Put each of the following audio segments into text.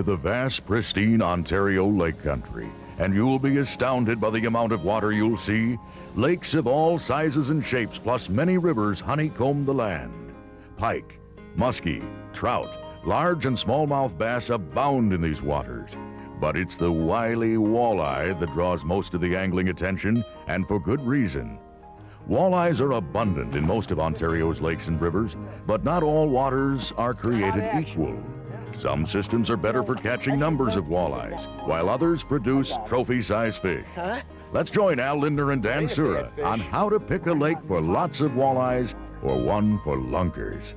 the vast, pristine Ontario lake country, and you'll be astounded by the amount of water you'll see. Lakes of all sizes and shapes, plus many rivers honeycomb the land. Pike, muskie, trout, large and smallmouth bass abound in these waters. But it's the wily walleye that draws most of the angling attention, and for good reason. Walleyes are abundant in most of Ontario's lakes and rivers, but not all waters are created equal. Some systems are better for catching numbers of walleyes, while others produce trophy-sized fish. Let's join Al Lindner and Dan Sura on how to pick a lake for lots of walleyes or one for lunkers.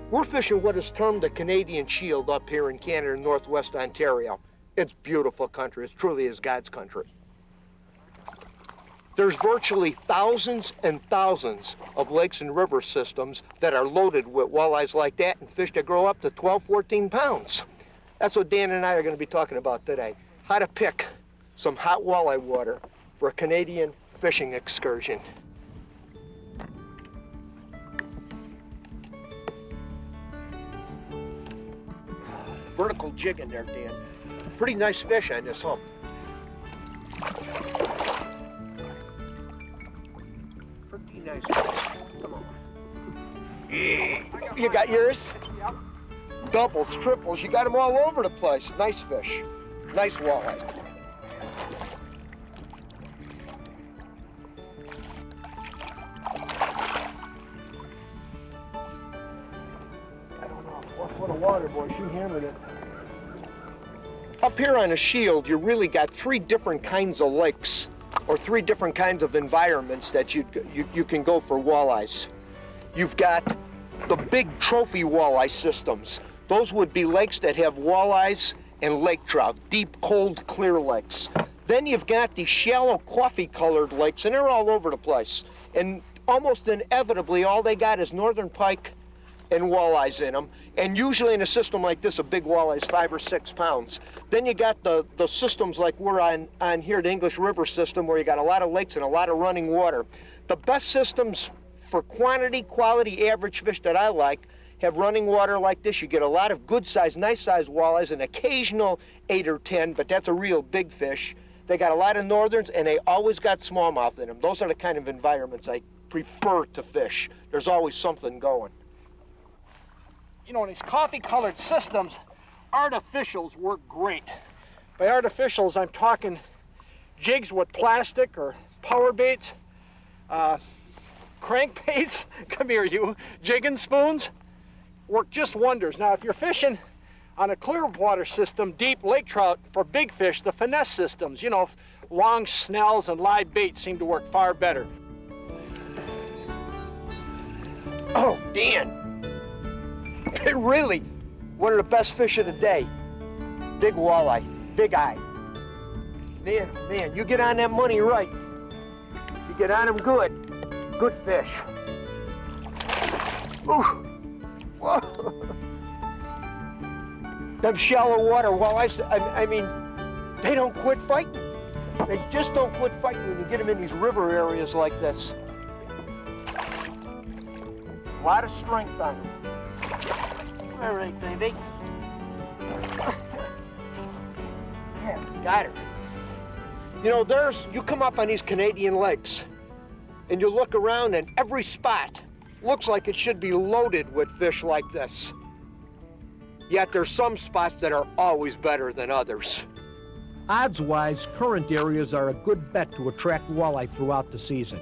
We're fishing what is termed the Canadian Shield up here in Canada and Northwest Ontario. It's beautiful country. It truly is God's country. There's virtually thousands and thousands of lakes and river systems that are loaded with walleyes like that and fish that grow up to 12, 14 pounds. That's what Dan and I are going to be talking about today. How to pick some hot walleye water for a Canadian fishing excursion. Vertical jig in there, Dan. Pretty nice fish on this hump. Pretty nice fish. Come on. You got yours? Yep. Doubles, triples, you got them all over the place. Nice fish. Nice walleye. I don't know, 4 foot of water, boy, she hammered it. Up here on a shield, you really got 3 different kinds of lakes or 3 different kinds of environments that you can go for walleyes. You've got the big trophy walleye systems. Those would be lakes that have walleyes and lake trout, deep, cold, clear lakes. Then you've got these shallow, coffee-colored lakes, and they're all over the place. And almost inevitably, all they got is northern pike and walleyes in them. And usually in a system like this, a big walleye is 5 or 6 pounds. Then you got the systems like we're on here, the English River system, where you got a lot of lakes and a lot of running water. The best systems for quantity, quality, average fish that I like have running water like this. You get a lot of good size, nice size walleyes, an occasional 8 or 10, but that's a real big fish. They got a lot of northerns, and they always got smallmouth in them. Those are the kind of environments I prefer to fish. There's always something going. You know, in these coffee-colored systems, artificials work great. By artificials, I'm talking jigs with plastic or power baits, crankbaits, come here you, jigging spoons, work just wonders. Now, if you're fishing on a clear water system, deep lake trout, for big fish, the finesse systems, you know, long snells and live bait seem to work far better. Oh, Dan. Really, one of the best fish of the day. Big walleye, big eye. Man, you get on that money right. You get on them good. Good fish. Ooh. Whoa. Them shallow water walleyes, I mean, they don't quit fighting. They just don't quit fighting when you get them in these river areas like this. A lot of strength on them. All right, baby. Yeah, got her. You know, you come up on these Canadian lakes and you look around and every spot looks like it should be loaded with fish like this. Yet there's some spots that are always better than others. Odds-wise, current areas are a good bet to attract walleye throughout the season.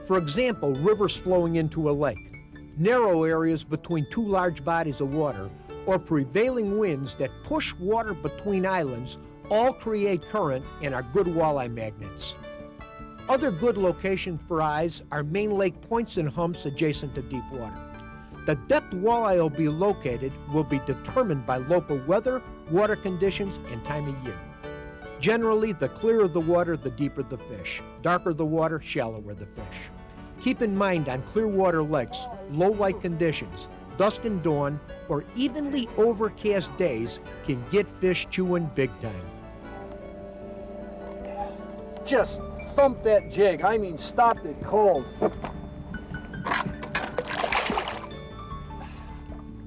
For example, rivers flowing into a lake, narrow areas between 2 large bodies of water, or prevailing winds that push water between islands all create current and are good walleye magnets. Other good locations for eyes are main lake points and humps adjacent to deep water. The depth walleye will be located will be determined by local weather, water conditions, and time of year. Generally, the clearer the water, the deeper the fish. Darker the water, shallower the fish. Keep in mind on clear water lakes, low light conditions, dusk and dawn, or evenly overcast days can get fish chewing big time. Just thump that jig. I mean, stopped it cold.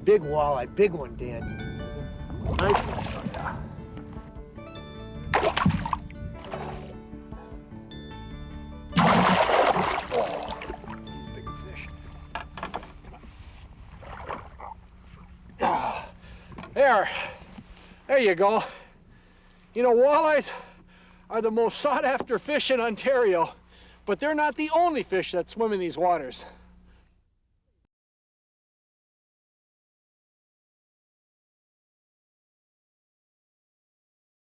Big walleye, big one, Dan. Nice. There you go. You know, walleyes are the most sought after fish in Ontario, but they're not the only fish that swim in these waters.